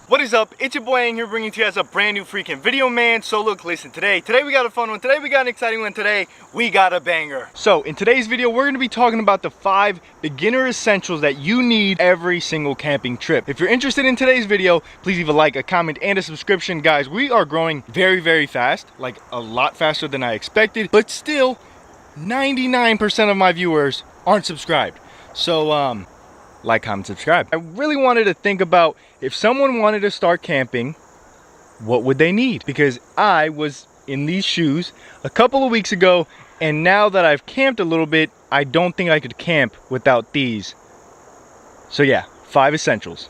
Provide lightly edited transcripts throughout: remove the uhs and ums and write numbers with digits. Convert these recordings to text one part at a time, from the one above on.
What is up? It's your boy Aing here, bringing to you guys a brand new freaking video, man. So look, listen, today we got a fun one. Today we got an exciting one. Today we got a banger. So in today's video, we're going to be talking about the 5 beginner essentials that you need every single camping trip. If you're interested in today's video, please leave a like, a comment, and a subscription. Guys, we are growing very, very fast, like a lot faster than I expected, but still 99% of my viewers aren't subscribed. So like, comment, subscribe. I really wanted to think about if someone wanted to start camping, what would they need? Because I was in these shoes a couple of weeks ago, and now that I've camped a little bit, I don't think I could camp without these. So yeah, 5 essentials.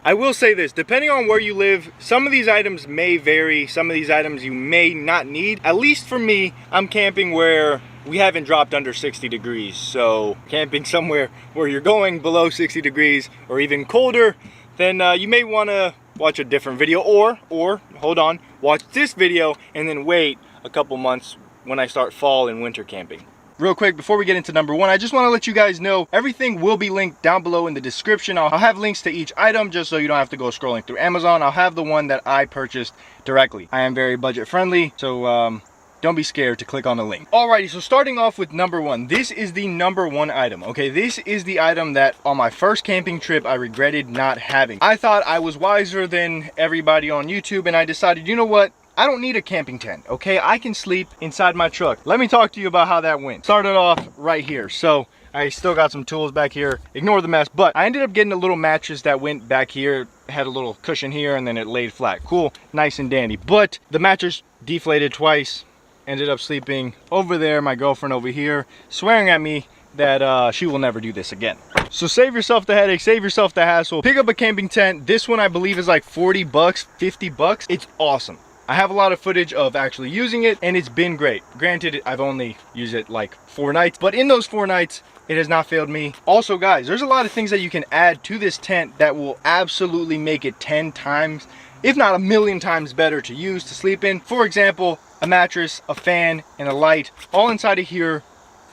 I will say this, depending on where you live, some of these items may vary, some of these items you may not need. At least for me, I'm camping where we haven't dropped under 60 degrees. So camping somewhere where you're going below 60 degrees or even colder, then you may want to watch a different video, or hold on, watch this video and then wait a couple months when I start fall and winter camping. Real quick, before we get into number 1, I just want to let you guys know everything will be linked down below in the description. I'll have links to each item just so you don't have to go scrolling through Amazon. I'll have the one that I purchased directly. I am very budget friendly, so don't be scared to click on the link. Alrighty, so starting off with number 1. This is the number 1 item, okay? This is the item that on my first camping trip I regretted not having. I thought I was wiser than everybody on YouTube, and I decided, you know what? I don't need a camping tent, okay? I can sleep inside my truck. Let me talk to you about how that went. Started off right here. So I still got some tools back here. Ignore the mess, but I ended up getting a little mattress that went back here. It had a little cushion here and then it laid flat. Cool, nice and dandy. But the mattress deflated twice. Ended up sleeping over there, my girlfriend over here, swearing at me that she will never do this again. So save yourself the headache, save yourself the hassle. Pick up a camping tent. This one I believe is like 40 bucks, 50 bucks. It's awesome. I have a lot of footage of actually using it, and it's been great. Granted, I've only used it like 4 nights, but in those 4 nights, it has not failed me. Also, guys, there's a lot of things that you can add to this tent that will absolutely make it 10 times, if not a million times better to use, to sleep in. For example, a mattress, a fan, and a light, all inside of here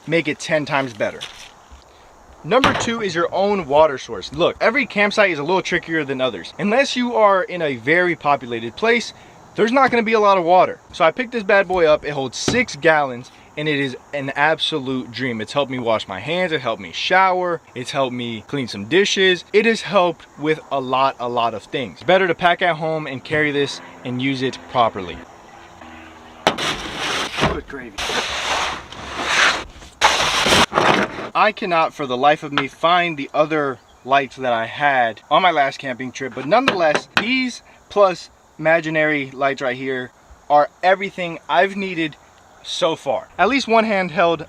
make it 10 times better. Number 2 is your own water source. Look, every campsite is a little trickier than others. Unless you are in a very populated place, there's not going to be a lot of water. So I picked this bad boy up. It holds 6 gallons and it is an absolute dream. It's helped me wash my hands, it helped me shower, it's helped me clean some dishes. It has helped with a lot of things. It's better to pack at home and carry this and use it properly. Good gravy. I cannot for the life of me find the other lights that I had on my last camping trip, but nonetheless, these plus imaginary lights right here are everything I've needed so far. At least one handheld.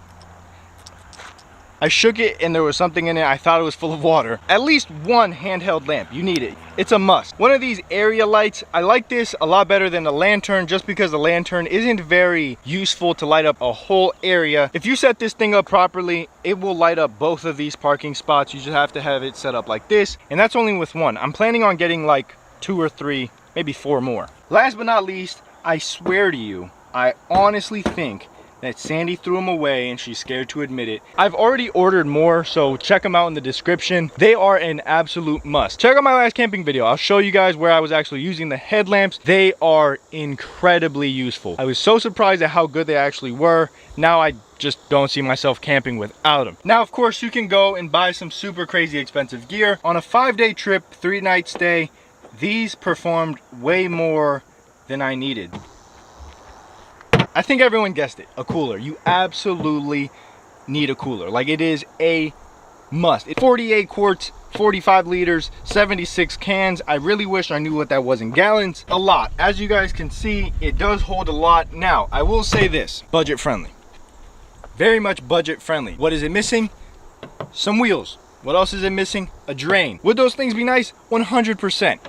I shook it and there was something in it. I thought it was full of water. At least one handheld lamp. You need it. It's a must. One of these area lights, I like this a lot better than the lantern, just because the lantern isn't very useful to light up a whole area. If you set this thing up properly, it will light up both of these parking spots. You just have to have it set up like this, and that's only with one. I'm planning on getting like 2 or 3, maybe 4 more. Last but not least, I swear to you, I honestly think that Sandy threw them away and she's scared to admit it. I've already ordered more, so check them out in the description. They are an absolute must. Check out my last camping video. I'll show you guys where I was actually using the headlamps. They are incredibly useful. I was so surprised at how good they actually were. Now I just don't see myself camping without them. Now, of course, you can go and buy some super crazy expensive gear. On a 5-day trip, 3-night stay, these performed way more than I needed. I think everyone guessed it, a cooler. You absolutely need a cooler. Like, it is a must. It's 48 quarts, 45 liters, 76 cans. I really wish I knew what that was in gallons. A lot. As you guys can see, it does hold a lot. Now, I will say this, budget friendly. Very much budget friendly. What is it missing? Some wheels. What else is it missing? A drain. Would those things be nice? 100%.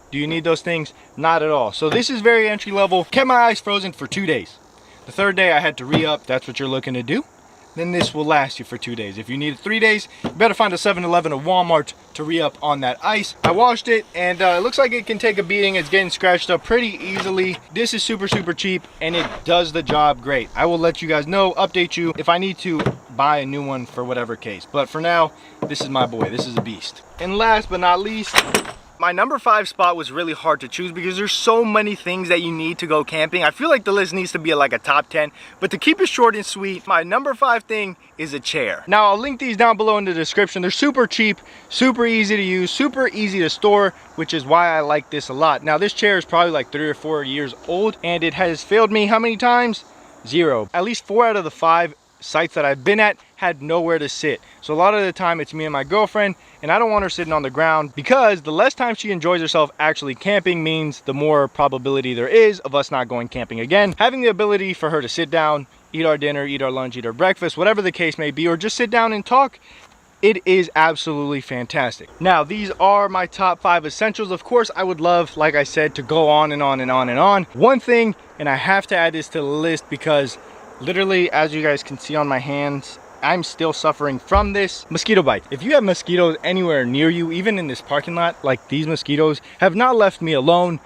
Do you need those things? Not at all. So this is very entry level. Kept my eyes frozen for 2 days. The 3rd day I had to re-up. That's what you're looking to do. Then this will last you for 2 days. If you need 3 days, you better find a 7-Eleven or Walmart to re-up on that ice. I washed it and it looks like it can take a beating. It's getting scratched up pretty easily. This is super cheap and it does the job great. I will let you guys know, update you if I need to buy a new one for whatever case. But for now, this is my boy. This is a beast. And last but not least, My number 5 spot was really hard to choose because there's so many things that you need to go camping. I feel like the list needs to be like a top 10, but to keep it short and sweet, my number 5 thing is a chair. Now I'll link these down below in the description. They're super cheap, super easy to use, super easy to store, which is why I like this a lot. Now this chair is probably like 3 or 4 years old and it has failed me how many times? 0. At least 4 out of the 5 sites that I've been at had nowhere to sit. So a lot of the time it's me and my girlfriend, and I don't want her sitting on the ground because the less time she enjoys herself actually camping means the more probability there is of us not going camping again. Having the ability for her to sit down, eat our dinner, eat our lunch, eat our breakfast, whatever the case may be, or just sit down and talk, it is absolutely fantastic. Now, these are my top 5 essentials. Of course, I would love, like I said, to go on and on and on and on. One thing, and I have to add this to the list because literally, as you guys can see on my hands, I'm still suffering from this mosquito bite. If you have mosquitoes anywhere near you, even in this parking lot, like these mosquitoes have not left me alone,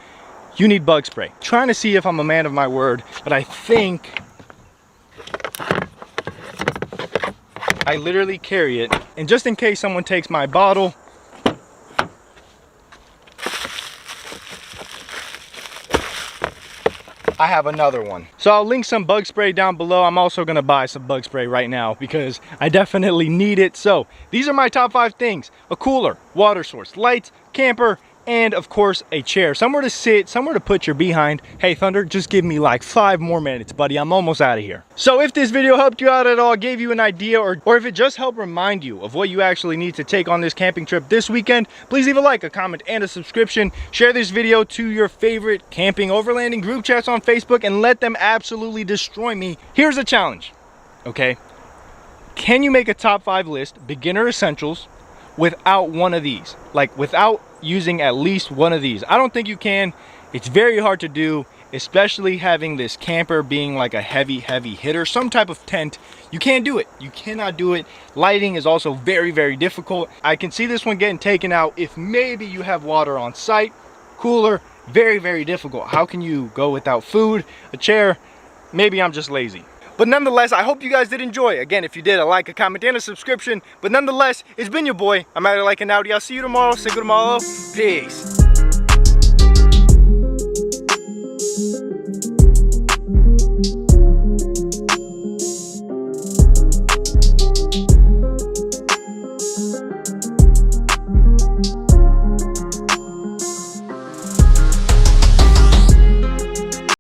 you need bug spray. Trying to see if I'm a man of my word, but I think I literally carry it. And just in case someone takes my bottle, I have another one. So I'll link some bug spray down below. I'm also gonna buy some bug spray right now because I definitely need it. So these are my top 5 things: a cooler, water source, lights, camper, and of course a chair. Somewhere to sit, somewhere to put your behind. Hey Thunder, just give me like 5 more minutes, buddy. I'm almost out of here. So if this video helped you out at all, gave you an idea, or if it just helped remind you of what you actually need to take on this camping trip this weekend, please leave a like, a comment, and a subscription. Share this video to your favorite camping overlanding group chats on Facebook and let them absolutely destroy me. Here's a challenge, okay? Can you make a top 5 list, beginner essentials, without one of these? Like without using at least one of these? I don't think you can. It's very hard to do, especially having this camper being like a heavy hitter, some type of tent. You can't do it. You cannot do it. Lighting is also very difficult. I can see this one getting taken out if maybe you have water on site. Cooler, very difficult. How can you go without food? A chair, maybe I'm just lazy. But nonetheless, I hope you guys did enjoy. Again, if you did, a like, a comment, and a subscription. But nonetheless, it's been your boy. I'm out of like an Audi. I'll see you tomorrow. Say good tomorrow. Peace.